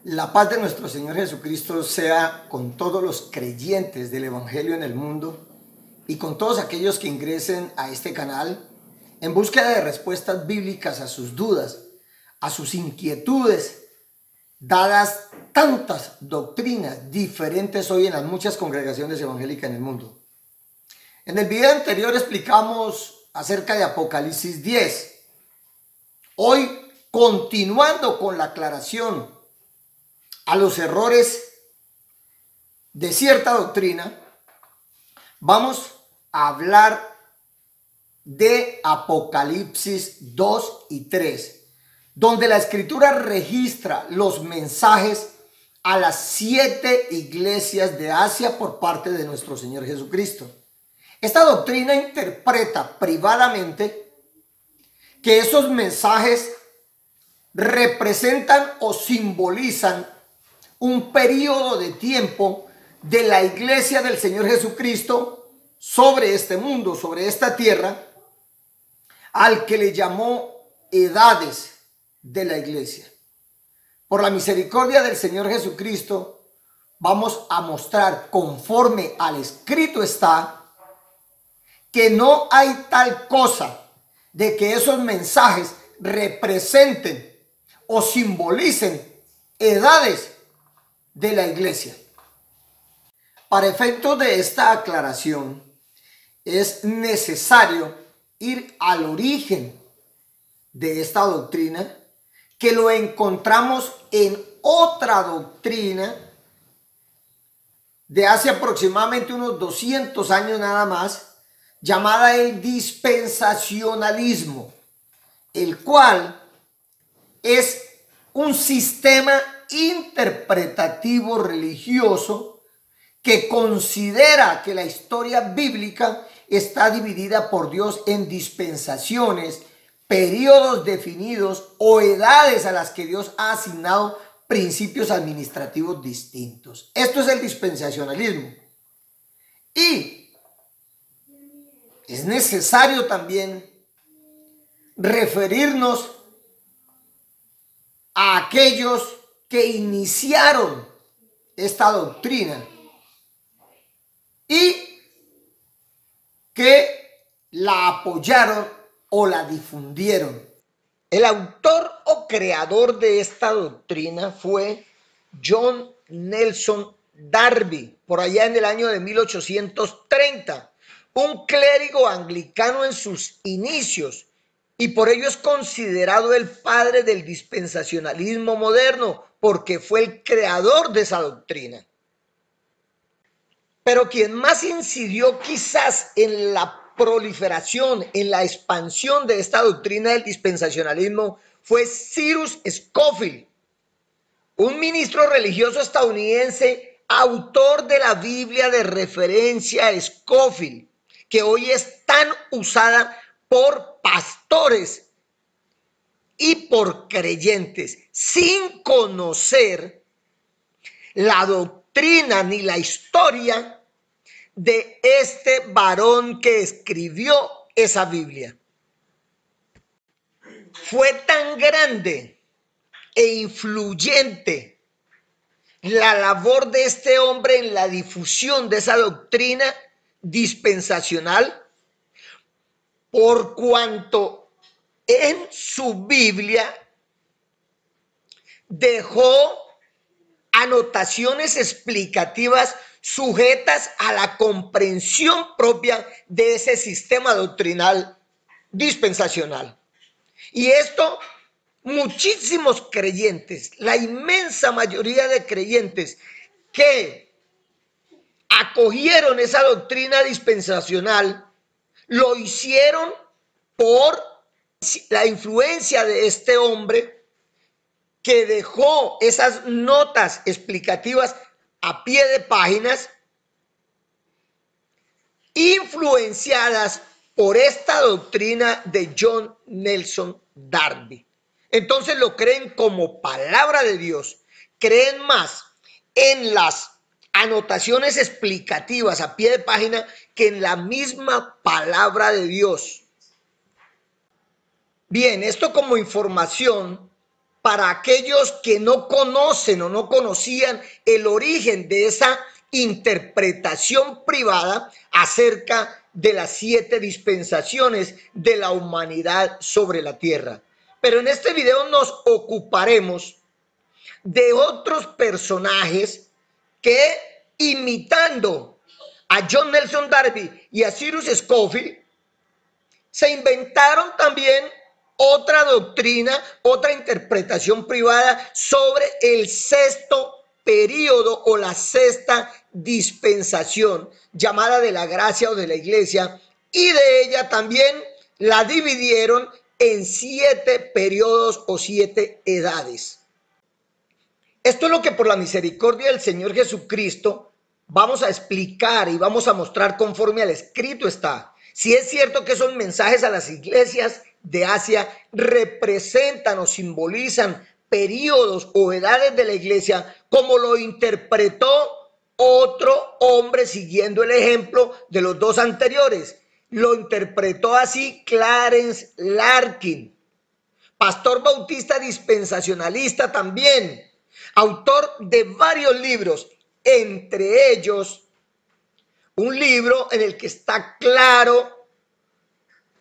La paz de nuestro Señor Jesucristo sea con todos los creyentes del Evangelio en el mundo y con todos aquellos que ingresen a este canal en búsqueda de respuestas bíblicas a sus dudas, a sus inquietudes, dadas tantas doctrinas diferentes hoy en las muchas congregaciones evangélicas en el mundo. En el video anterior explicamos acerca de Apocalipsis 10. Hoy, continuando con la aclaración a los errores de cierta doctrina, vamos a hablar de Apocalipsis 2 y 3, donde la Escritura registra los mensajes a las 7 iglesias de Asia por parte de nuestro Señor Jesucristo. Esta doctrina interpreta privadamente que esos mensajes representan o simbolizan un periodo de tiempo de la iglesia del Señor Jesucristo sobre este mundo, sobre esta tierra, al que le llamó edades de la iglesia. Por la misericordia del Señor Jesucristo, vamos a mostrar, conforme al escrito está, que no hay tal cosa de que esos mensajes representen o simbolicen edades de la iglesia. Para efectos de esta aclaración, es necesario ir al origen de esta doctrina, que lo encontramos en otra doctrina de hace aproximadamente unos 200 años nada más, llamada el dispensacionalismo, el cual es un sistema interpretativo religioso que considera que la historia bíblica está dividida por Dios en dispensaciones, periodos definidos o edades a las que Dios ha asignado principios administrativos distintos. Esto es el dispensacionalismo. Y es necesario también referirnos a aquellos que iniciaron esta doctrina y que la apoyaron o la difundieron. El autor o creador de esta doctrina fue John Nelson Darby, por allá en el año de 1830, un clérigo anglicano en sus inicios, y por ello es considerado el padre del dispensacionalismo moderno, porque fue el creador de esa doctrina. Pero quien más incidió quizás en la proliferación, en la expansión de esta doctrina del dispensacionalismo fue Cyrus Scofield, un ministro religioso estadounidense, autor de la Biblia de referencia Scofield, que hoy es tan usada por pastores y por creyentes, sin conocer la doctrina ni la historia de este varón que escribió esa Biblia. Fue tan grande e influyente la labor de este hombre en la difusión de esa doctrina dispensacional, por cuanto en su Biblia dejó anotaciones explicativas sujetas a la comprensión propia de ese sistema doctrinal dispensacional. Y esto, muchísimos creyentes, la inmensa mayoría de creyentes que acogieron esa doctrina dispensacional, lo hicieron por la influencia de este hombre que dejó esas notas explicativas a pie de páginas, influenciadas por esta doctrina de John Nelson Darby. Entonces lo creen como palabra de Dios, creen más en las anotaciones explicativas a pie de página que en la misma palabra de Dios. Bien, esto como información para aquellos que no conocen o no conocían el origen de esa interpretación privada acerca de las 7 dispensaciones de la humanidad sobre la tierra. Pero en este video nos ocuparemos de otros personajes que, imitando a John Nelson Darby y a Cyrus Scofield, se inventaron también otra doctrina, otra interpretación privada sobre el 6º período o la 6ª dispensación, llamada de la gracia o de la iglesia, y de ella también la dividieron en 7 periodos o 7 edades. Esto es lo que por la misericordia del Señor Jesucristo vamos a explicar y vamos a mostrar conforme al escrito está. Si es cierto que esos mensajes a las iglesias de Asia representan o simbolizan periodos o edades de la iglesia, como lo interpretó otro hombre siguiendo el ejemplo de los 2 anteriores. Lo interpretó así Clarence Larkin, pastor bautista dispensacionalista también, autor de varios libros, entre ellos un libro en el que está claro,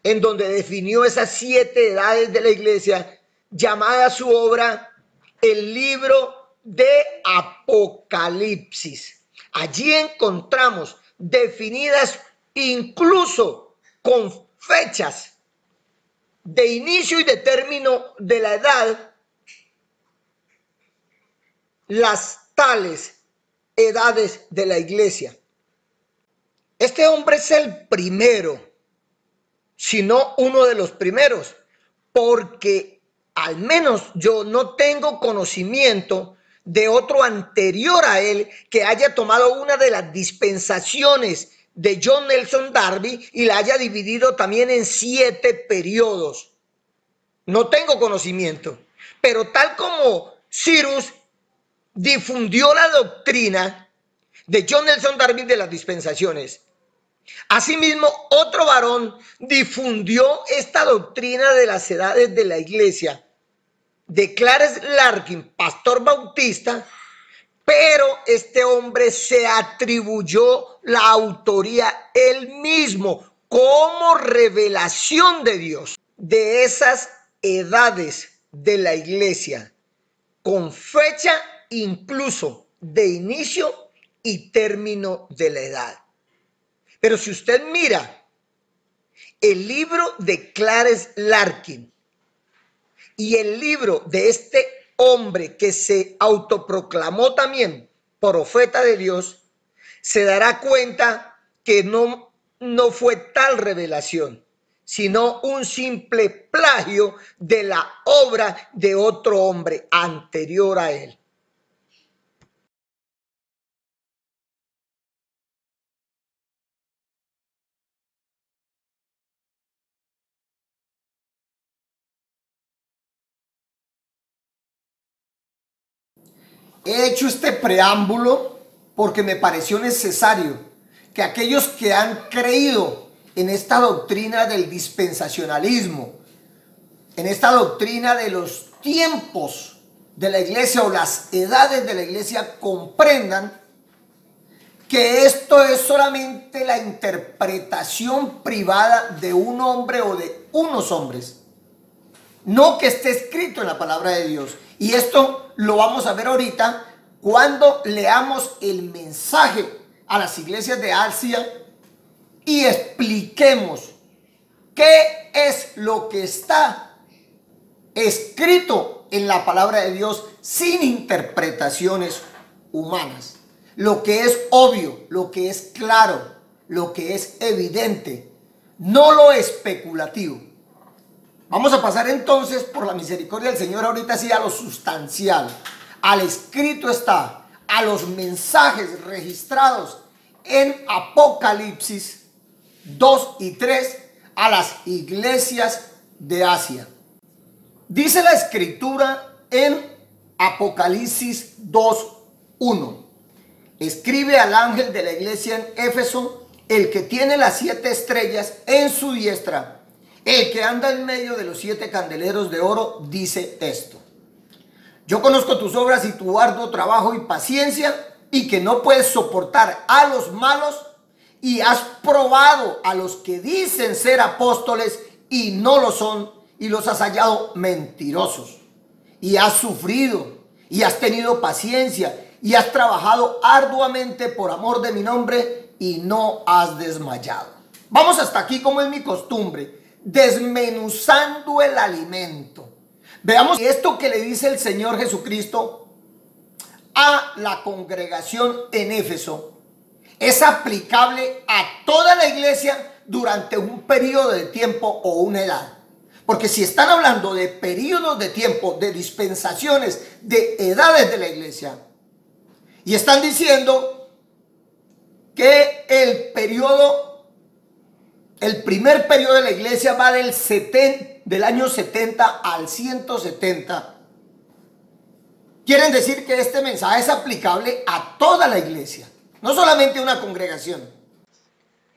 en donde definió esas 7 edades de la iglesia, llamada su obra El Libro de Apocalipsis. Allí encontramos definidas incluso con fechas de inicio y de término de la edad, las tales edades de la iglesia. Este hombre es el primero, si no uno de los primeros, porque al menos yo no tengo conocimiento de otro anterior a él que haya tomado una de las dispensaciones de John Nelson Darby y la haya dividido también en 7 periodos. No tengo conocimiento, pero tal como Cyrus difundió la doctrina de John Nelson Darby de las dispensaciones, asimismo otro varón difundió esta doctrina de las edades de la iglesia, de Clarence Larkin, pastor bautista, pero este hombre se atribuyó la autoría él mismo como revelación de Dios de esas edades de la iglesia, con fecha incluso de inicio y término de la edad. Pero si usted mira el libro de Clarence Larkin y el libro de este hombre que se autoproclamó también profeta de Dios, se dará cuenta que no fue tal revelación, sino un simple plagio de la obra de otro hombre anterior a él. He hecho este preámbulo porque me pareció necesario que aquellos que han creído en esta doctrina del dispensacionalismo, en esta doctrina de los tiempos de la iglesia o las edades de la iglesia, comprendan que esto es solamente la interpretación privada de un hombre o de unos hombres, no que esté escrito en la palabra de Dios. Y esto lo vamos a ver ahorita cuando leamos el mensaje a las iglesias de Asia y expliquemos qué es lo que está escrito en la palabra de Dios sin interpretaciones humanas. Lo que es obvio, lo que es claro, lo que es evidente, no lo especulativo. Vamos a pasar entonces, por la misericordia del Señor, ahorita sí a lo sustancial. Al escrito está, a los mensajes registrados en Apocalipsis 2 y 3 a las iglesias de Asia. Dice la escritura en Apocalipsis 2:1. Escribe al ángel de la iglesia en Éfeso, el que tiene las 7 estrellas en su diestra, el que anda en medio de los 7 candeleros de oro, dice esto: Yo conozco tus obras y tu arduo trabajo y paciencia, y que no puedes soportar a los malos, y has probado a los que dicen ser apóstoles y no lo son, y los has hallado mentirosos. Y has sufrido, y has tenido paciencia, y has trabajado arduamente por amor de mi nombre, y no has desmayado. Vamos hasta aquí, como es mi costumbre, desmenuzando el alimento. Veamos esto que le dice el Señor Jesucristo a la congregación en Éfeso es aplicable a toda la iglesia durante un periodo de tiempo o una edad. Porque si están hablando de periodos de tiempo, de dispensaciones, de edades de la iglesia, y están diciendo que el primer periodo de la iglesia va del año 70 al 170, quieren decir que este mensaje es aplicable a toda la iglesia, no solamente a una congregación.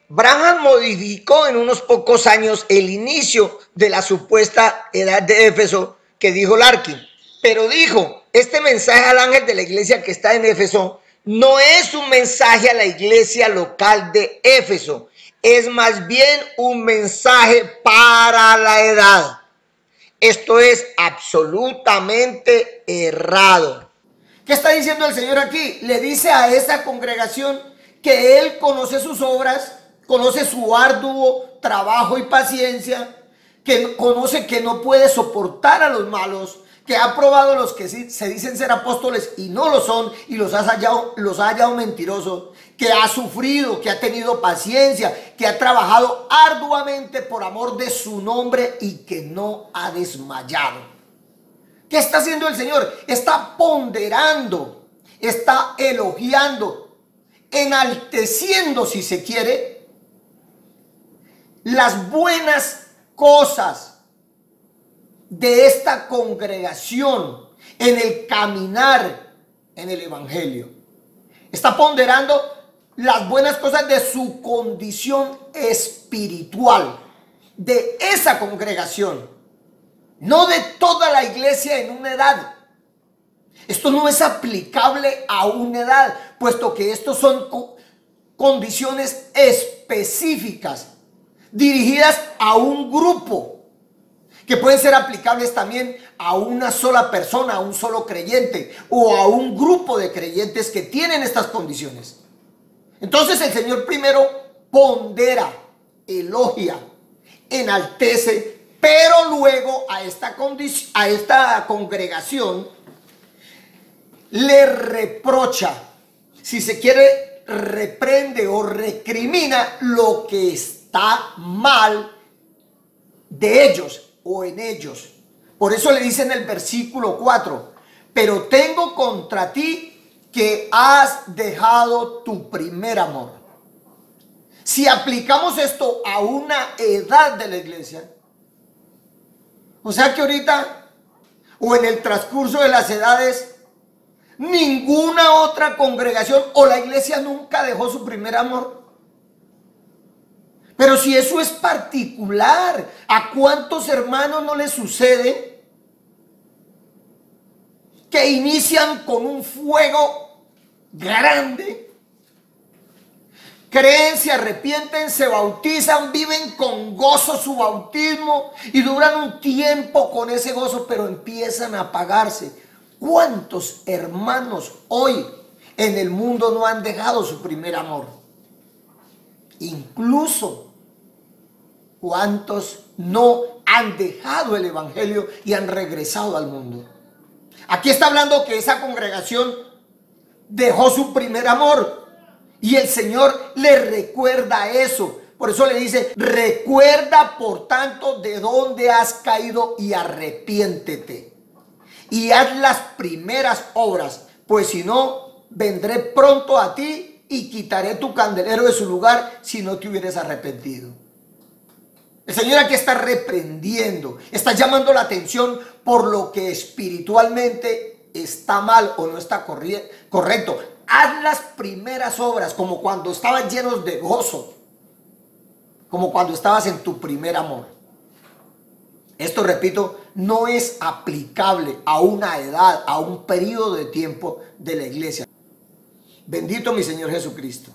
Branham modificó en unos pocos años el inicio de la supuesta edad de Éfeso que dijo Larkin, pero dijo, este mensaje al ángel de la iglesia que está en Éfeso no es un mensaje a la iglesia local de Éfeso, es más bien un mensaje para la edad. Esto es absolutamente errado. ¿Qué está diciendo el Señor aquí? Le dice a esa congregación que Él conoce sus obras, conoce su arduo trabajo y paciencia, que conoce que no puede soportar a los malos, que ha probado a los que se dicen ser apóstoles y no lo son, y los ha hallado mentirosos, que ha sufrido, que ha tenido paciencia, que ha trabajado arduamente por amor de su nombre y que no ha desmayado. ¿Qué está haciendo el Señor? Está ponderando, está elogiando, enalteciendo, si se quiere, las buenas cosas de esta congregación en el caminar en el evangelio. Está ponderando las buenas cosas de su condición espiritual, de esa congregación, no de toda la iglesia en una edad. Esto no es aplicable a una edad, puesto que estos son condiciones específicas, dirigidas a un grupo, que pueden ser aplicables también a una sola persona, a un solo creyente o a un grupo de creyentes que tienen estas condiciones. Entonces el Señor primero pondera, elogia, enaltece, pero luego a esta congregación le reprocha, si se quiere, reprende o recrimina lo que está mal de ellos o en ellos. Por eso le dice en el versículo 4, pero tengo contra ti que has dejado tu primer amor. Si aplicamos esto a una edad de la iglesia, o sea que ahorita o en el transcurso de las edades, ninguna otra congregación o la iglesia nunca dejó su primer amor. Pero si eso es particular, ¿a cuántos hermanos no les sucede que inician con un fuego grande? Creen, se arrepienten, se bautizan, viven con gozo su bautismo y duran un tiempo con ese gozo, pero empiezan a apagarse. ¿Cuántos hermanos hoy en el mundo no han dejado su primer amor? Incluso ¿cuántos no han dejado el evangelio y han regresado al mundo? Aquí está hablando que esa congregación dejó su primer amor y el Señor le recuerda eso. Por eso le dice, recuerda por tanto de dónde has caído y arrepiéntete y haz las primeras obras, pues si no, vendré pronto a ti y quitaré tu candelero de su lugar si no te hubieras arrepentido. El Señor aquí está reprendiendo, está llamando la atención por lo que espiritualmente está mal o no está correcto. Haz las primeras obras como cuando estabas llenos de gozo, como cuando estabas en tu primer amor. Esto, repito, no es aplicable a una edad, a un periodo de tiempo de la iglesia. Bendito mi Señor Jesucristo.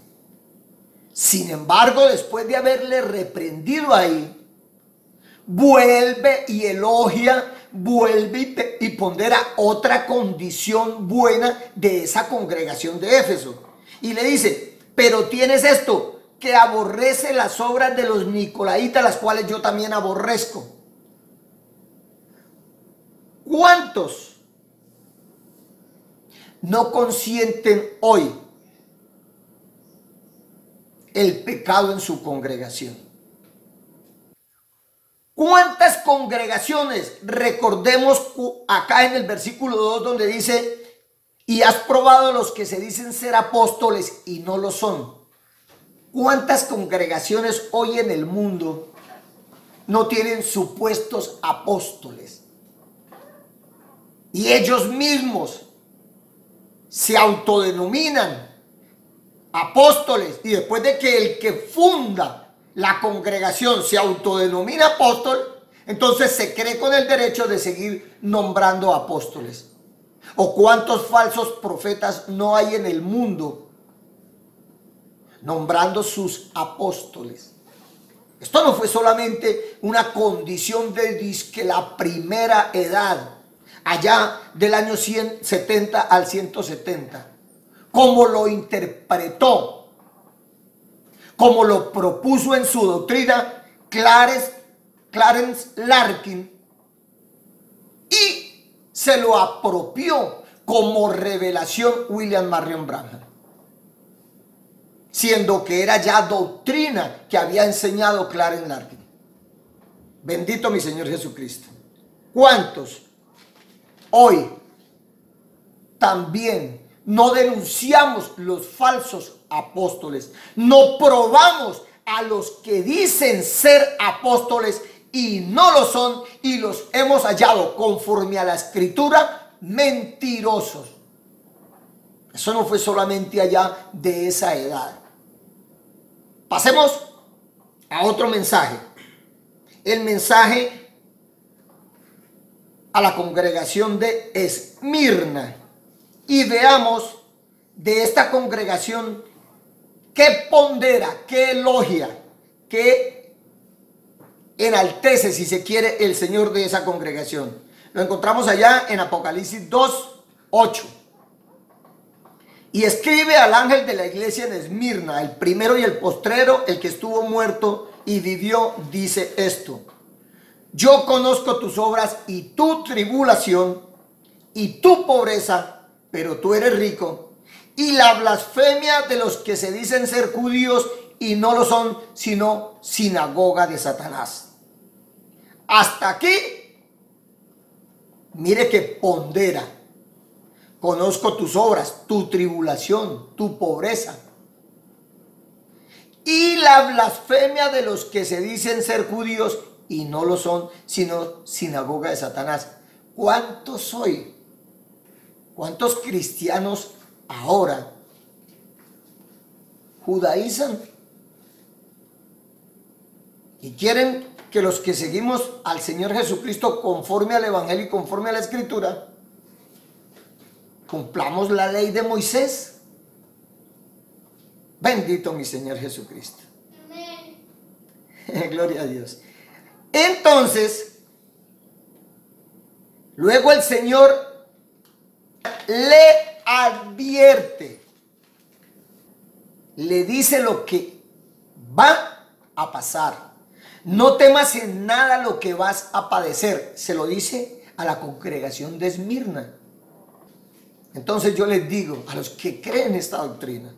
Sin embargo, después de haberle reprendido ahí, vuelve y elogia, vuelve y pondera otra condición buena de esa congregación de Éfeso. Y le dice, pero tienes esto, que aborrece las obras de los nicolaítas, las cuales yo también aborrezco. ¿Cuántos no consienten hoy el pecado en su congregación? ¿Cuántas congregaciones? Recordemos acá en el versículo 2 donde dice, y has probado los que se dicen ser apóstoles y no lo son. ¿Cuántas congregaciones hoy en el mundo no tienen supuestos apóstoles? Y ellos mismos se autodenominan apóstoles, y después de que el que funda la congregación se autodenomina apóstol, entonces se cree con el derecho de seguir nombrando apóstoles. ¿O cuántos falsos profetas no hay en el mundo nombrando sus apóstoles? Esto no fue solamente una condición de disque la primera edad, allá del año 170 al 170, como lo interpretó, como lo propuso en su doctrina Clarence Larkin, y se lo apropió como revelación William Marion Branham, siendo que era ya doctrina que había enseñado Clarence Larkin. Bendito mi Señor Jesucristo. ¿Cuántos hoy también no denunciamos los falsos apóstoles? No probamos a los que dicen ser apóstoles y no lo son, y los hemos hallado conforme a la escritura mentirosos. Eso no fue solamente allá de esa edad. Pasemos a otro mensaje. El mensaje a la congregación de Esmirna. Y veamos de esta congregación qué pondera, qué elogia, qué enaltece, si se quiere, el Señor de esa congregación. Lo encontramos allá en Apocalipsis 2:8. Y escribe al ángel de la iglesia en Esmirna, el primero y el postrero, el que estuvo muerto y vivió, dice esto: yo conozco tus obras y tu tribulación y tu pobreza, pero tú eres rico, y la blasfemia de los que se dicen ser judíos y no lo son, sino sinagoga de Satanás. Hasta aquí, mire que pondera. Conozco tus obras, tu tribulación, tu pobreza, y la blasfemia de los que se dicen ser judíos y no lo son, sino sinagoga de Satanás. ¿Cuántos hoy? ¿Cuántos cristianos ahora judaizan y quieren que los que seguimos al Señor Jesucristo conforme al Evangelio y conforme a la Escritura cumplamos la ley de Moisés? Bendito mi Señor Jesucristo. Amén. Gloria a Dios. Entonces, luego el Señor le advierte, le dice lo que va a pasar. No temas en nada lo que vas a padecer. Se lo dice a la congregación de Esmirna. Entonces yo les digo a los que creen esta doctrina,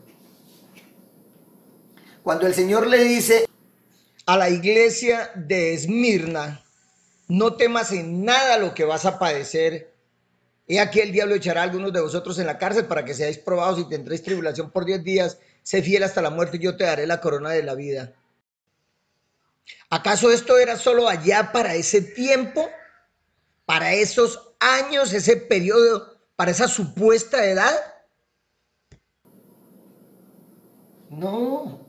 cuando el Señor le dice a la iglesia de Esmirna, no temas en nada lo que vas a padecer, he aquí el diablo echará a algunos de vosotros en la cárcel para que seáis probados y tendréis tribulación por 10 días, sé fiel hasta la muerte y yo te daré la corona de la vida. ¿Acaso esto era solo allá para ese tiempo, para esos años, ese periodo, para esa supuesta edad? No.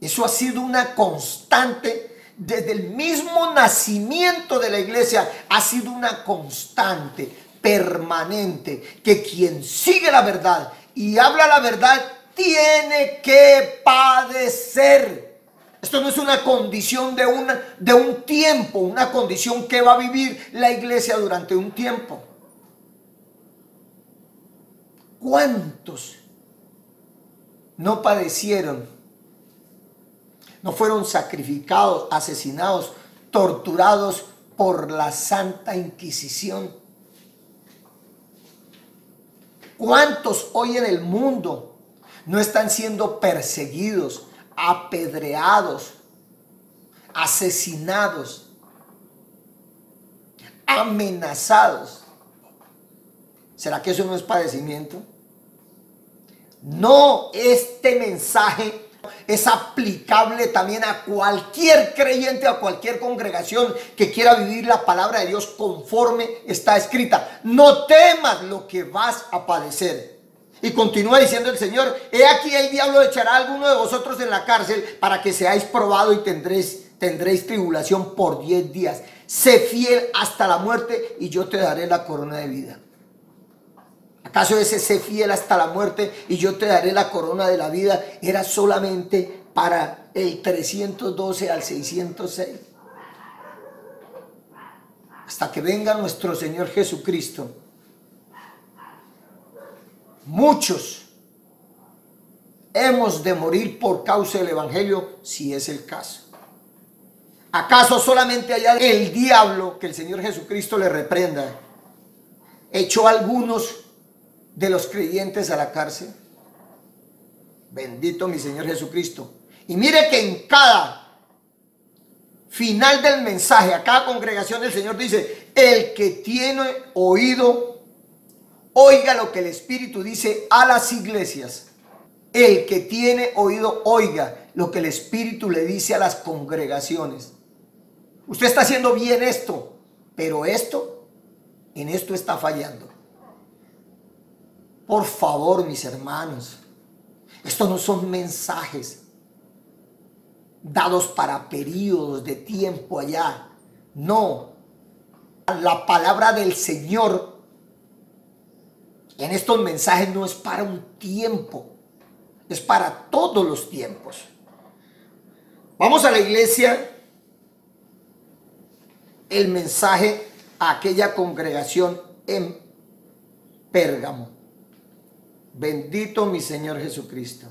Eso ha sido una constante desde el mismo nacimiento de la iglesia ha sido una constante, permanente, que quien sigue la verdad y habla la verdad tiene que padecer. Esto no es una condición de un tiempo, una condición que va a vivir la iglesia durante un tiempo. ¿Cuántos no padecieron? No fueron sacrificados, asesinados, torturados por la Santa Inquisición. ¿Cuántos hoy en el mundo no están siendo perseguidos, apedreados, asesinados, amenazados? ¿Será que eso no es padecimiento? No, este mensaje es aplicable también a cualquier creyente, a cualquier congregación que quiera vivir la palabra de Dios conforme está escrita. No temas lo que vas a padecer. Y continúa diciendo el Señor: he aquí el diablo echará a alguno de vosotros en la cárcel para que seáis probados y tendréis tribulación por 10 días. Sé fiel hasta la muerte y yo te daré la corona de vida. ¿Acaso ese sé fiel hasta la muerte y yo te daré la corona de la vida era solamente para el 312 al 606? Hasta que venga nuestro Señor Jesucristo, muchos hemos de morir por causa del evangelio, si es el caso. ¿Acaso solamente allá el diablo, que el Señor Jesucristo le reprenda, echó a algunos de los creyentes a la cárcel? Bendito mi Señor Jesucristo. Y mire que en cada final del mensaje, a cada congregación, el Señor dice: el que tiene oído, oiga lo que el Espíritu dice a las iglesias. El que tiene oído, oiga lo que el Espíritu le dice a las congregaciones. Usted está haciendo bien esto, pero en esto está fallando. Por favor, mis hermanos, estos no son mensajes dados para periodos de tiempo allá. No, la palabra del Señor en estos mensajes no es para un tiempo, es para todos los tiempos. Vamos a la iglesia, el mensaje a aquella congregación en Pérgamo. Bendito mi Señor Jesucristo.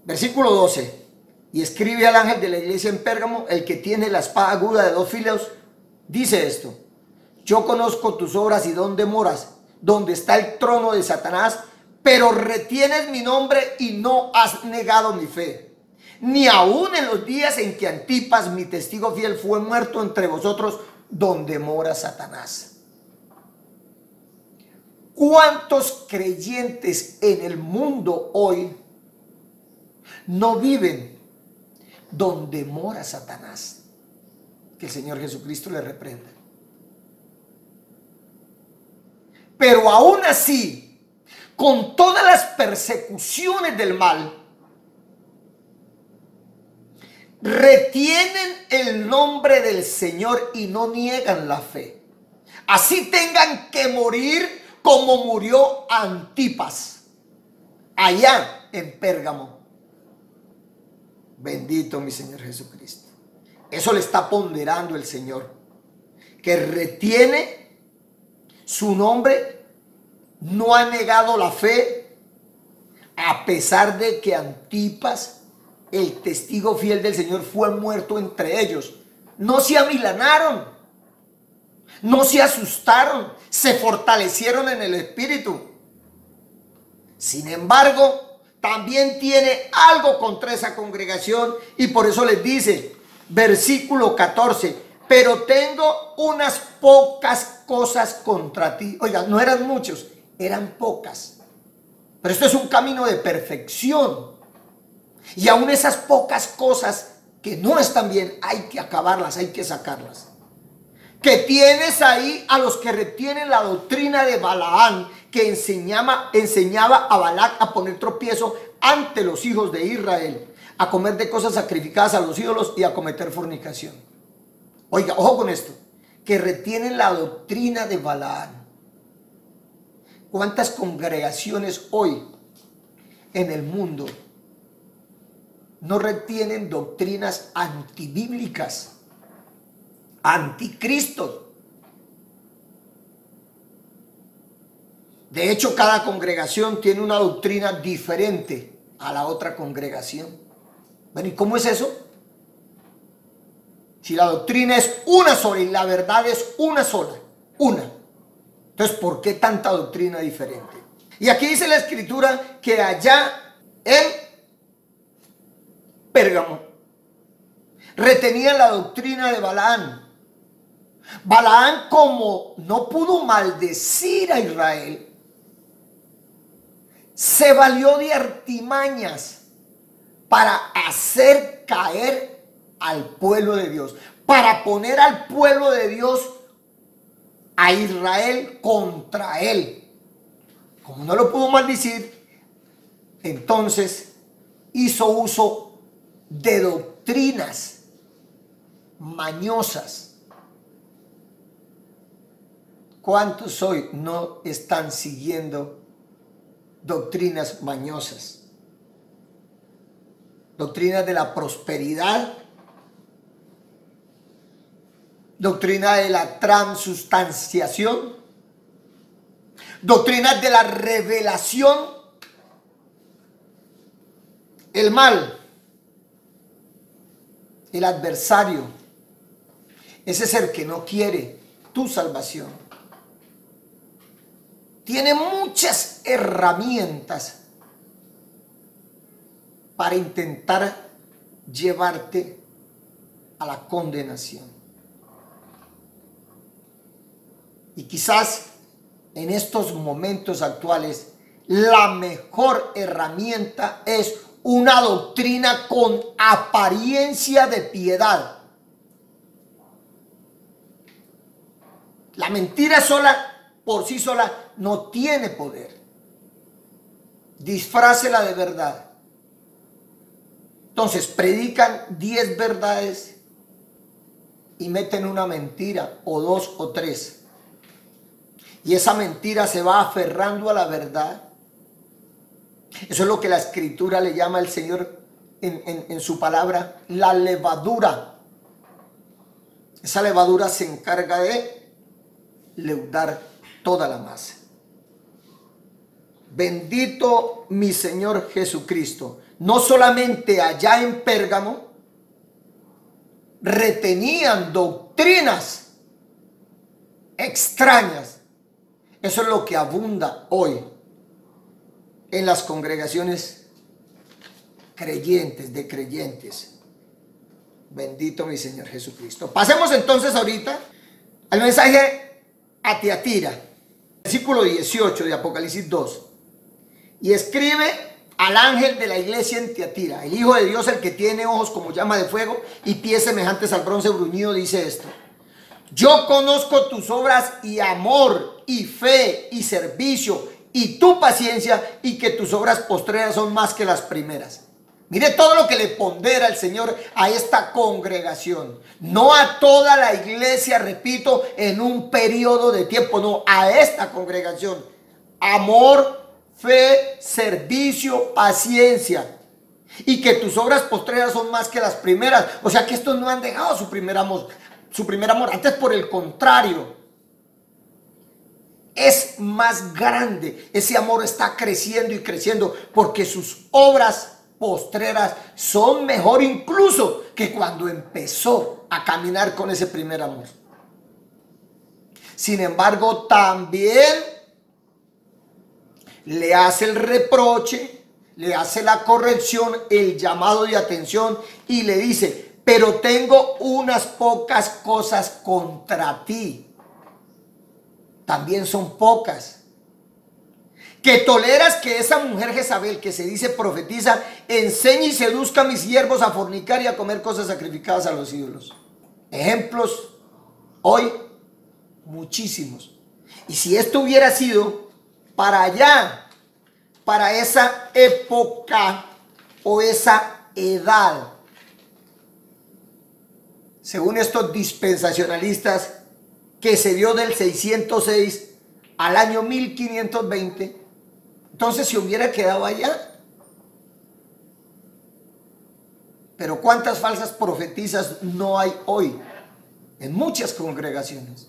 Versículo 12. Y escribe al ángel de la iglesia en Pérgamo, el que tiene la espada aguda de 2 filos, dice esto: yo conozco tus obras y dónde moras, donde está el trono de Satanás, pero retienes mi nombre y no has negado mi fe, ni aun en los días en que Antipas, mi testigo fiel, fue muerto entre vosotros, donde mora Satanás. ¿Cuántos creyentes en el mundo hoy no viven donde mora Satanás? Que el Señor Jesucristo le reprenda. Pero aún así, con todas las persecuciones del mal, retienen el nombre del Señor y no niegan la fe. Así tengan que morir como murió Antipas allá en Pérgamo. Bendito mi Señor Jesucristo. Eso le está ponderando el Señor, que retiene su nombre, no ha negado la fe, a pesar de que Antipas, el testigo fiel del Señor, fue muerto entre ellos. No se amilanaron, no se asustaron, se fortalecieron en el espíritu. Sin embargo, también tiene algo contra esa congregación y por eso les dice, versículo 14: pero tengo unas pocas cosas contra ti. Oiga, no eran muchos, eran pocas. Pero esto es un camino de perfección. Y aún esas pocas cosas que no están bien, hay que acabarlas, hay que sacarlas. Que tienes ahí a los que retienen la doctrina de Balaán, que enseñaba a Balac a poner tropiezo ante los hijos de Israel, a comer de cosas sacrificadas a los ídolos y a cometer fornicación. Oiga, ojo con esto, que retienen la doctrina de Balaam. ¿Cuántas congregaciones hoy en el mundo no retienen doctrinas antibíblicas, anticristos? De hecho, cada congregación tiene una doctrina diferente a la otra congregación. Bueno, ¿y cómo es eso? Si la doctrina es una sola y la verdad es una sola, una. Entonces, ¿por qué tanta doctrina diferente? Y aquí dice la Escritura que allá en Pérgamo retenían la doctrina de Balaam. Balaam, como no pudo maldecir a Israel, se valió de artimañas para hacer caer al pueblo de Dios, para poner al pueblo de Dios, a Israel, contra él. Como no lo pudo maldecir, entonces hizo uso de doctrinas mañosas. ¿Cuántos hoy no están siguiendo doctrinas mañosas? Doctrinas de la prosperidad, doctrina de la transustanciación, doctrinas de la revelación. El mal, el adversario, ese ser que no quiere tu salvación, tiene muchas herramientas para intentar llevarte a la condenación. Y quizás en estos momentos actuales la mejor herramienta es una doctrina con apariencia de piedad. La mentira sola, por sí sola, no tiene poder. Disfrácela de verdad. Entonces predican 10 verdades y meten una mentira, o 2 o 3. Y esa mentira se va aferrando a la verdad. Eso es lo que la Escritura le llama al Señor en su palabra, la levadura. Esa levadura se encarga de leudar toda la masa. Bendito mi Señor Jesucristo. No solamente allá en Pérgamo retenían doctrinas extrañas. Eso es lo que abunda hoy en las congregaciones creyentes, de creyentes. Bendito mi Señor Jesucristo. Pasemos entonces ahorita al mensaje a Tiatira, versículo 18 de Apocalipsis 2. Y escribe al ángel de la iglesia en Tiatira, el Hijo de Dios, el que tiene ojos como llama de fuego y pies semejantes al bronce bruñido, dice esto: yo conozco tus obras y amor y fe y servicio y tu paciencia, y que tus obras postreras son más que las primeras. Mire todo lo que le pondera el Señor a esta congregación. No a toda la iglesia, repito, en un periodo de tiempo, no, a esta congregación. Amor, fe, servicio, paciencia. Y que tus obras postreras son más que las primeras. O sea que estos no han dejado su primer amor. Antes, por el contrario, es más grande. Ese amor está creciendo y creciendo, porque sus obras postreras son mejor incluso que cuando empezó a caminar con ese primer amor. Sin embargo, también le hace el reproche, le hace la corrección, el llamado de atención, y le dice: pero tengo unas pocas cosas contra ti. También son pocas. Que toleras que esa mujer Jezabel, que se dice profetiza, enseñe y seduzca a mis siervos a fornicar y a comer cosas sacrificadas a los ídolos. Ejemplos hoy muchísimos. Y si esto hubiera sido para allá, para esa época o esa edad, según estos dispensacionalistas, que se dio del 606 al año 1520, entonces se hubiera quedado allá. Pero ¿cuántas falsas profetizas no hay hoy en muchas congregaciones?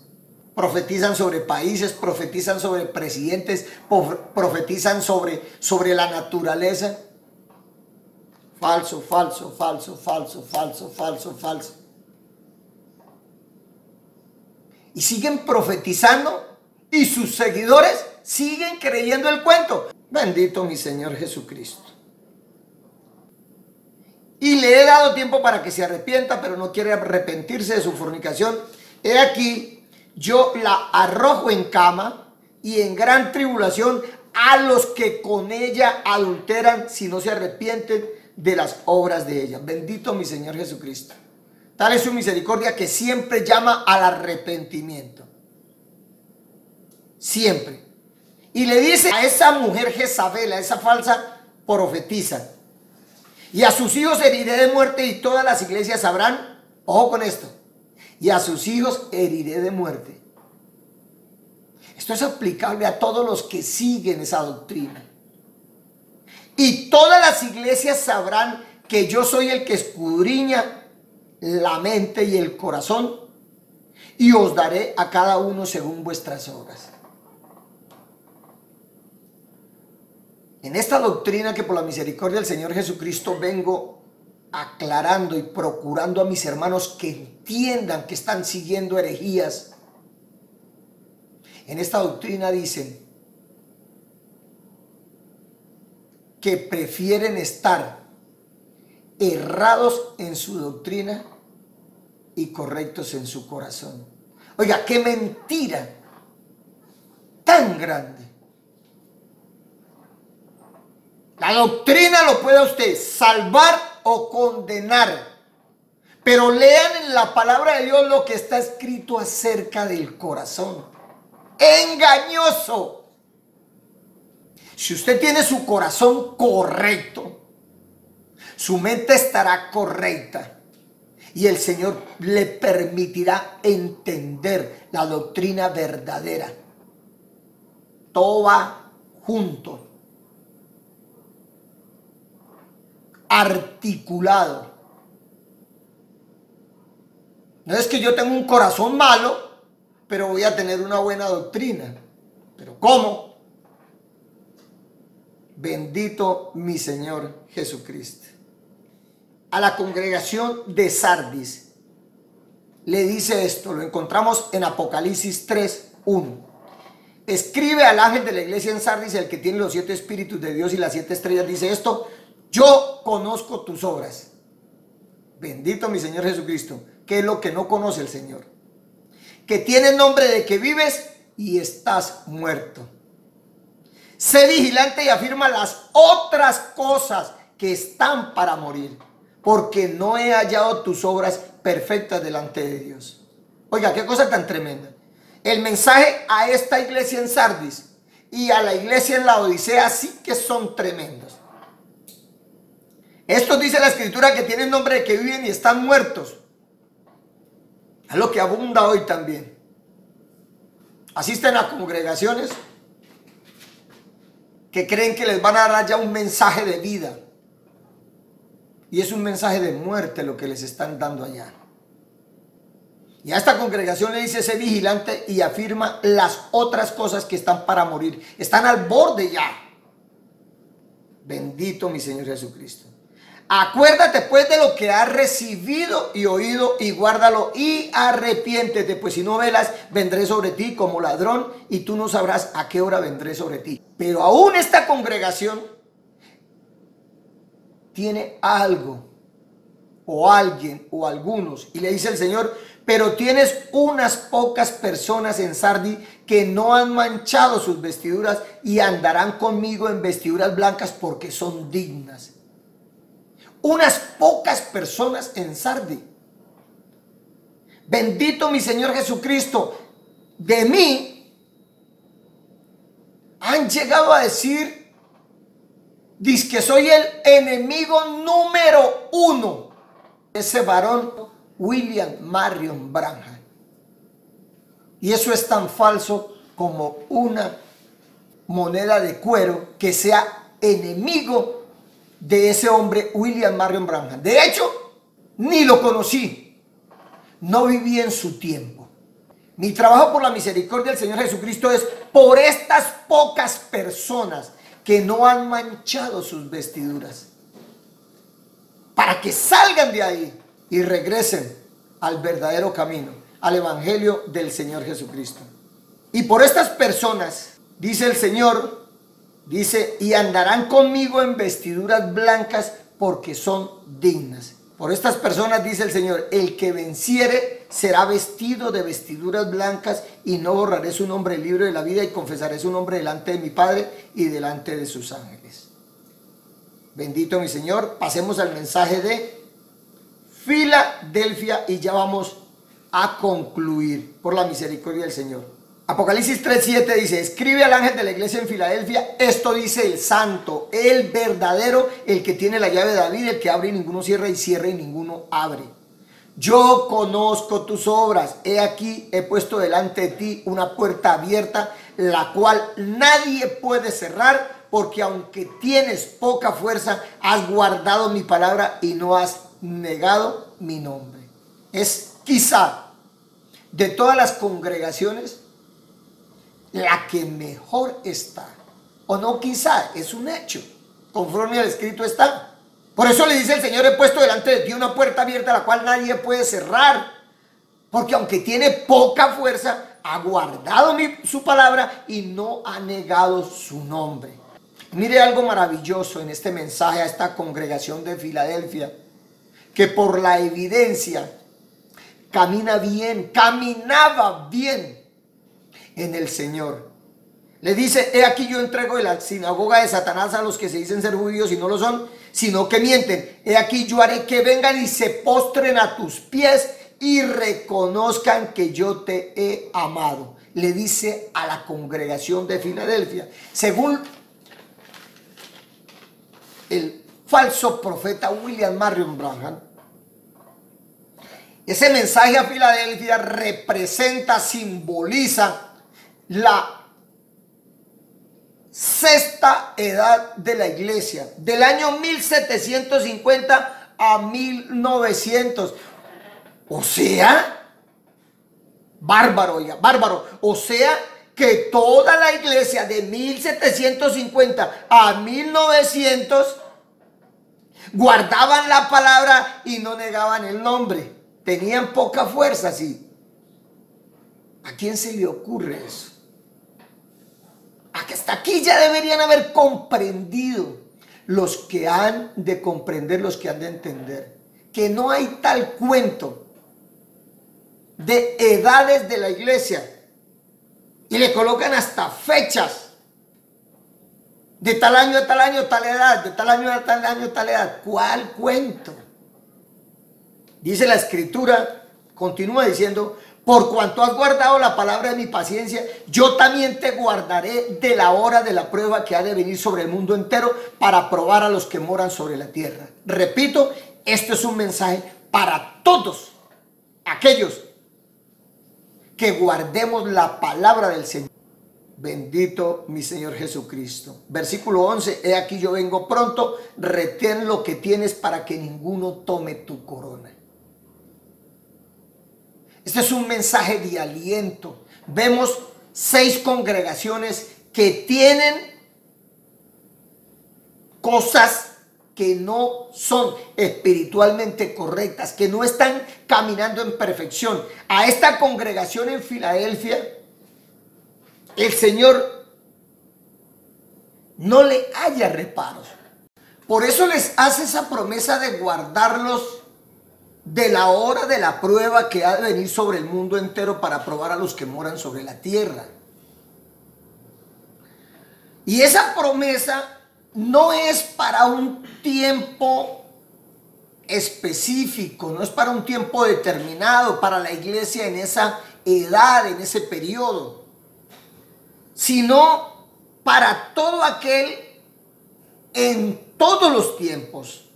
Profetizan sobre países, profetizan sobre presidentes, profetizan sobre la naturaleza. Falso, falso, falso, falso, falso, falso, falso. Y siguen profetizando y sus seguidores siguen creyendo el cuento. Bendito mi Señor Jesucristo. Y le he dado tiempo para que se arrepienta, pero no quiere arrepentirse de su fornicación. He aquí, yo la arrojo en cama y en gran tribulación a los que con ella adulteran, si no se arrepienten de las obras de ella. Bendito mi Señor Jesucristo. Tal es su misericordia, que siempre llama al arrepentimiento. Siempre. Y le dice a esa mujer Jezabel, a esa falsa profetisa: y a sus hijos heriré de muerte, y todas las iglesias sabrán, ojo con esto, y a sus hijos heriré de muerte. Esto es aplicable a todos los que siguen esa doctrina. Y todas las iglesias sabrán que yo soy el que escudriña la mente y el corazón, y os daré a cada uno según vuestras obras. En esta doctrina que por la misericordia del Señor Jesucristo vengo aclarando y procurando a mis hermanos que entiendan que están siguiendo herejías. En esta doctrina dicen que prefieren estar errados en su doctrina y correctos en su corazón. Oiga, qué mentira tan grande. La doctrina lo puede a usted salvar o condenar, pero lean en la palabra de Dios lo que está escrito acerca del corazón. Engañoso. Si usted tiene su corazón correcto, su mente estará correcta y el Señor le permitirá entender la doctrina verdadera. Todo va junto, articulado. No es que yo tenga un corazón malo, pero voy a tener una buena doctrina. ¿Pero cómo? Bendito mi Señor Jesucristo. A la congregación de Sardis le dice esto, lo encontramos en Apocalipsis 3:1. Escribe al ángel de la iglesia en Sardis, el que tiene los 7 espíritus de Dios y las 7 estrellas, dice esto: yo conozco tus obras. Bendito mi Señor Jesucristo. ¿Qué es lo que no conoce el Señor? Que tienes nombre de que vives y estás muerto. Sé vigilante y afirma las otras cosas que están para morir, porque no he hallado tus obras perfectas delante de Dios. Oiga, qué cosa tan tremenda. El mensaje a esta iglesia en Sardis y a la iglesia en la Odisea sí que son tremendos. Estos, dice la escritura, que tienen nombre de que viven y están muertos. Es lo que abunda hoy también. Asisten a congregaciones que creen que les van a dar allá un mensaje de vida. Y es un mensaje de muerte lo que les están dando allá. Y a esta congregación le dice: sé vigilante y afirma las otras cosas que están para morir. Están al borde ya. Bendito mi Señor Jesucristo. Acuérdate pues de lo que has recibido y oído, y guárdalo y arrepiéntete, pues si no velas, vendré sobre ti como ladrón y tú no sabrás a qué hora vendré sobre ti. Pero aún esta congregación tiene algo o alguien o algunos, y le dice el Señor: pero tienes unas pocas personas en Sardis que no han manchado sus vestiduras y andarán conmigo en vestiduras blancas porque son dignas. Unas pocas personas en Sardis. Bendito mi Señor Jesucristo. De mí han llegado a decir dice que soy el enemigo número uno de ese varón, William Marion Branham. Y eso es tan falso como una moneda de cuero que sea enemigo de ese hombre, William Marion Branham. De hecho, ni lo conocí, no viví en su tiempo. Mi trabajo por la misericordia del Señor Jesucristo es por estas pocas personas que no han manchado sus vestiduras, para que salgan de ahí y regresen al verdadero camino, al evangelio del Señor Jesucristo. Y por estas personas, dice el Señor, dice, y andarán conmigo en vestiduras blancas porque son dignas. Por estas personas, dice el Señor, el que venciere será vestido de vestiduras blancas, y no borraré su nombre del libro de la vida, y confesaré su nombre delante de mi Padre y delante de sus ángeles. Bendito mi Señor. Pasemos al mensaje de Filadelfia y ya vamos a concluir por la misericordia del Señor. Apocalipsis 3:7 dice, escribe al ángel de la iglesia en Filadelfia, esto dice el santo, el verdadero, el que tiene la llave de David, el que abre y ninguno cierra, y cierra y ninguno abre. Yo conozco tus obras, he aquí he puesto delante de ti una puerta abierta, la cual nadie puede cerrar, porque aunque tienes poca fuerza, has guardado mi palabra y no has negado mi nombre. Es quizá de todas las congregaciones la que mejor está, o no quizá, es un hecho, conforme al escrito está. Por eso le dice el Señor, he puesto delante de ti una puerta abierta, la cual nadie puede cerrar, porque aunque tiene poca fuerza, ha guardado su palabra y no ha negado su nombre. Mire algo maravilloso en este mensaje a esta congregación de Filadelfia, que por la evidencia camina bien, caminaba bien en el Señor. Le dice, he aquí yo entrego de la sinagoga de Satanás a los que se dicen ser judíos y no lo son, sino que mienten. He aquí yo haré que vengan y se postren a tus pies y reconozcan que yo te he amado. Le dice a la congregación de Filadelfia. Según el falso profeta William Marion Branham, ese mensaje a Filadelfia representa, simboliza la sexta edad de la iglesia, del año 1750 a 1900. O sea, bárbaro, ya, bárbaro. O sea, que toda la iglesia de 1750 a 1900 guardaban la palabra y no negaban el nombre. Tenían poca fuerza, sí. ¿A quién se le ocurre eso? Hasta aquí ya deberían haber comprendido los que han de comprender, los que han de entender, que no hay tal cuento de edades de la iglesia, y le colocan hasta fechas, de tal año a tal año tal edad, de tal año a tal año tal edad. ¿Cuál cuento? Dice la escritura, continúa diciendo, por cuanto has guardado la palabra de mi paciencia, yo también te guardaré de la hora de la prueba que ha de venir sobre el mundo entero, para probar a los que moran sobre la tierra. Repito, esto es un mensaje para todos aquellos que guardemos la palabra del Señor. Bendito mi Señor Jesucristo. Versículo 11, he aquí yo vengo pronto, retén lo que tienes para que ninguno tome tu corona. Este es un mensaje de aliento. Vemos 6 congregaciones que tienen cosas que no son espiritualmente correctas, que no están caminando en perfección. A esta congregación en Filadelfia, el Señor no le haya reparos. Por eso les hace esa promesa de guardarlos de la hora de la prueba que ha de venir sobre el mundo entero, para probar a los que moran sobre la tierra. Y esa promesa no es para un tiempo específico, no es para un tiempo determinado para la iglesia en esa edad, en ese periodo, sino para todo aquel en todos los tiempos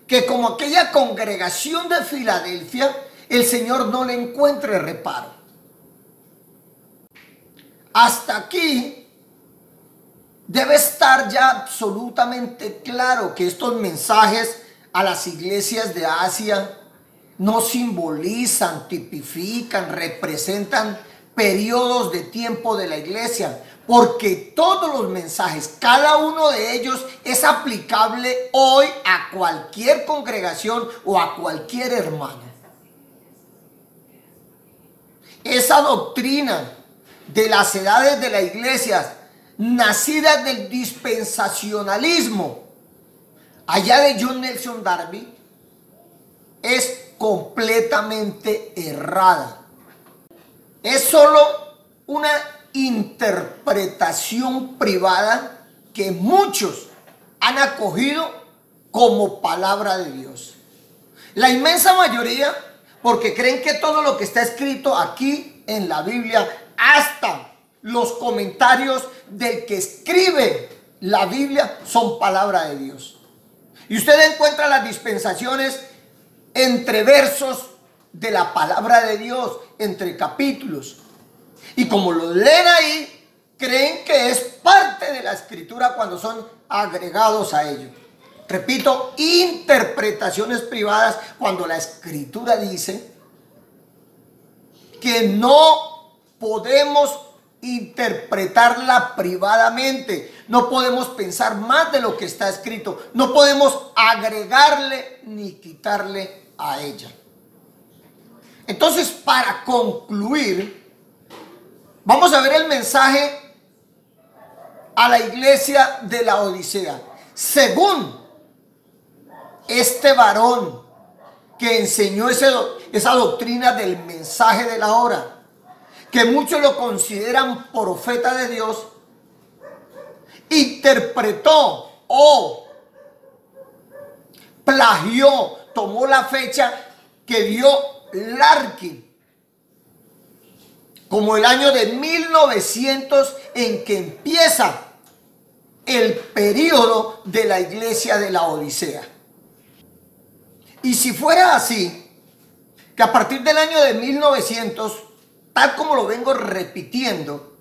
que como aquella congregación de Filadelfia, el Señor no le encuentre reparo. Hasta aquí debe estar ya absolutamente claro que estos mensajes a las iglesias de Asia no simbolizan, tipifican, representan periodos de tiempo de la iglesia, porque todos los mensajes, cada uno de ellos es aplicable hoy a cualquier congregación o a cualquier hermano. Esa doctrina de las edades de la iglesia, nacida del dispensacionalismo, allá de John Nelson Darby, es completamente errada. Es solo una interpretación privada que muchos han acogido como palabra de Dios. La inmensa mayoría, porque creen que todo lo que está escrito aquí en la Biblia, hasta los comentarios del que escribe la Biblia, son palabra de Dios. Y usted encuentra las dispensaciones entre versos de la palabra de Dios, entre capítulos. Y como lo leen ahí, creen que es parte de la escritura cuando son agregados a ello. Repito, interpretaciones privadas cuando la escritura dice que no podemos interpretarla privadamente. No podemos pensar más de lo que está escrito. No podemos agregarle ni quitarle a ella. Entonces, para concluir, vamos a ver el mensaje a la iglesia de la Odisea. Según este varón que enseñó esa doctrina del mensaje de la hora, que muchos lo consideran profeta de Dios, interpretó o plagió, tomó la fecha que dio Larkin como el año de 1900 en que empieza el periodo de la iglesia de la Odisea. Y si fuera así, que a partir del año de 1900, tal como lo vengo repitiendo,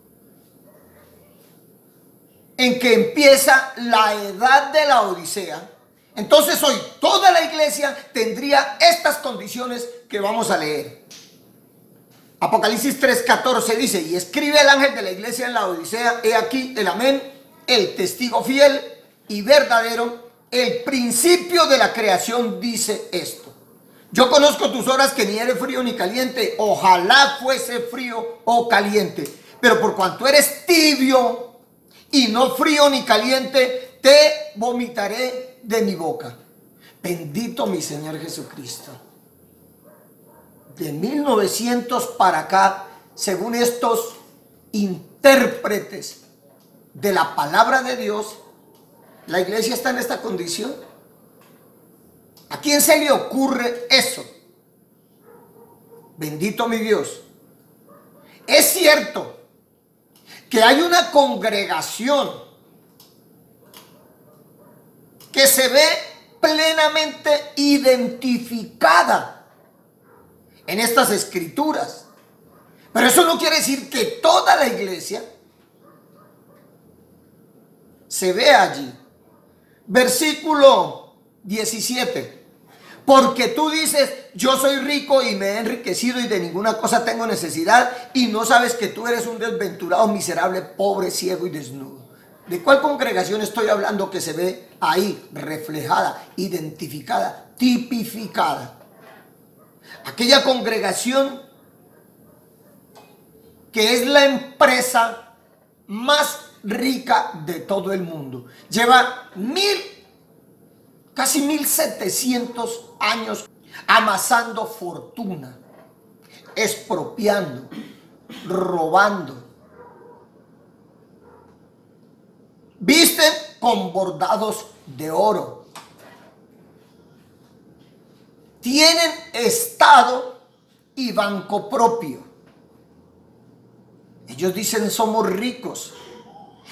en que empieza la edad de la Odisea, entonces hoy toda la iglesia tendría estas condiciones que vamos a leer. Apocalipsis 3:14 dice: y escribe el ángel de la iglesia en la Odisea, he aquí el amén, el testigo fiel y verdadero, el principio de la creación dice esto: yo conozco tus obras, que ni eres frío ni caliente. Ojalá fuese frío o caliente. Pero por cuanto eres tibio y no frío ni caliente, te vomitaré de mi boca. Bendito mi Señor Jesucristo. De 1900 para acá, según estos intérpretes de la palabra de Dios, la iglesia está en esta condición. ¿A quién se le ocurre eso? Bendito mi Dios. Es cierto que hay una congregación que se ve plenamente identificada en estas escrituras, pero eso no quiere decir que toda la iglesia se ve allí. Versículo 17: porque tú dices, yo soy rico y me he enriquecido y de ninguna cosa tengo necesidad, y no sabes que tú eres un desventurado, miserable, pobre, ciego y desnudo. ¿De cuál congregación estoy hablando que se ve ahí reflejada, identificada, tipificada? Aquella congregación que es la empresa más rica de todo el mundo. Lleva casi 1700 años amasando fortuna, expropiando, robando. Visten con bordados de oro. Tienen estado y banco propio. Ellos dicen somos ricos.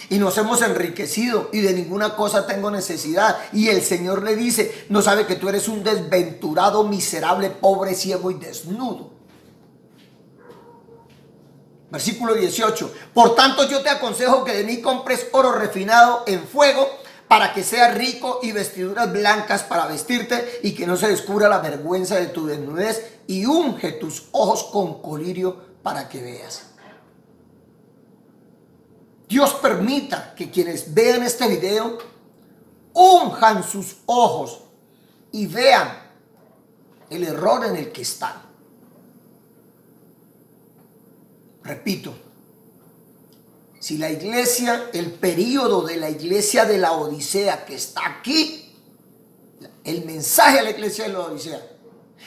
y nos hemos enriquecido y de ninguna cosa tengo necesidad. Y el Señor le dice, ¿no sabe que tú eres un desventurado, miserable, pobre, ciego y desnudo? Versículo 18. Por tanto yo te aconsejo que de mí compres oro refinado en fuego, para que seas rico, y vestiduras blancas para vestirte, y que no se descubra la vergüenza de tu desnudez, y unge tus ojos con colirio para que veas. Dios permita que quienes vean este video unjan sus ojos y vean el error en el que están. Repito, si la iglesia, el período de la iglesia de la Odisea que está aquí, el mensaje a la iglesia de la Odisea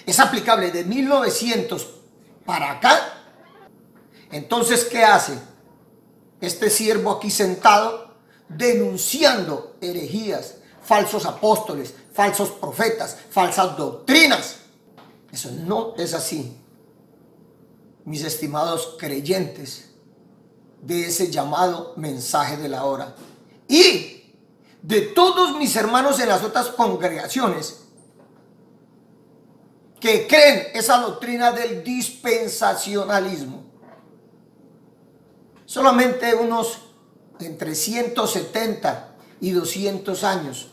es aplicable de 1900 para acá, entonces ¿qué hace este siervo aquí sentado denunciando herejías, falsos apóstoles, falsos profetas, falsas doctrinas? Eso no es así, mis estimados creyentes de ese llamado mensaje de la hora, y de todos mis hermanos en las otras congregaciones que creen esa doctrina del dispensacionalismo. Solamente unos entre 170 y 200 años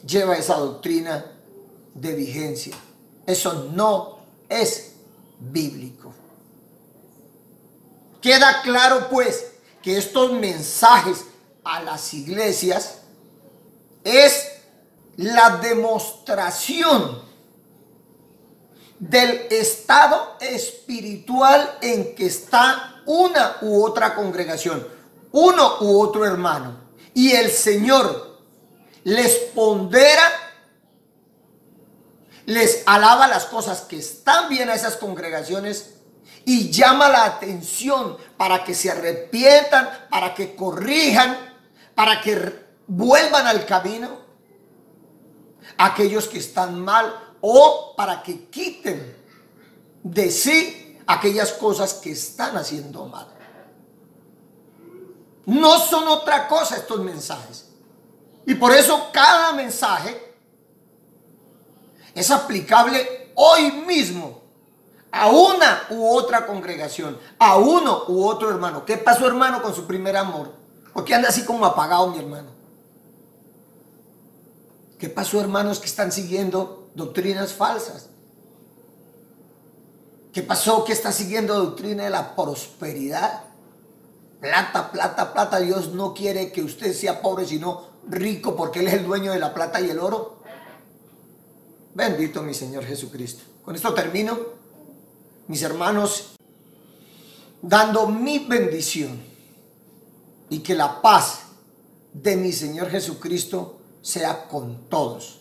lleva esa doctrina de vigencia. Eso no es bíblico. Queda claro pues que estos mensajes a las iglesias es la demostración del estado espiritual en que está una u otra congregación, uno u otro hermano, y el Señor les pondera, les alaba las cosas que están bien a esas congregaciones y llama la atención para que se arrepientan, para que corrijan, para que vuelvan al camino aquellos que están mal, o para que quiten de sí aquellas cosas que están haciendo mal. No son otra cosa estos mensajes. Y por eso cada mensaje es aplicable hoy mismo a una u otra congregación, a uno u otro hermano. ¿Qué pasó, hermano, con su primer amor? ¿Por qué anda así como apagado, mi hermano? ¿Qué pasó, hermanos que están siguiendo doctrinas falsas? ¿Qué pasó que está siguiendo doctrina de la prosperidad? Plata, plata, plata. Dios no quiere que usted sea pobre, sino rico, porque Él es el dueño de la plata y el oro. Bendito mi Señor Jesucristo. Con esto termino, mis hermanos, dando mi bendición, y que la paz de mi Señor Jesucristo sea con todos.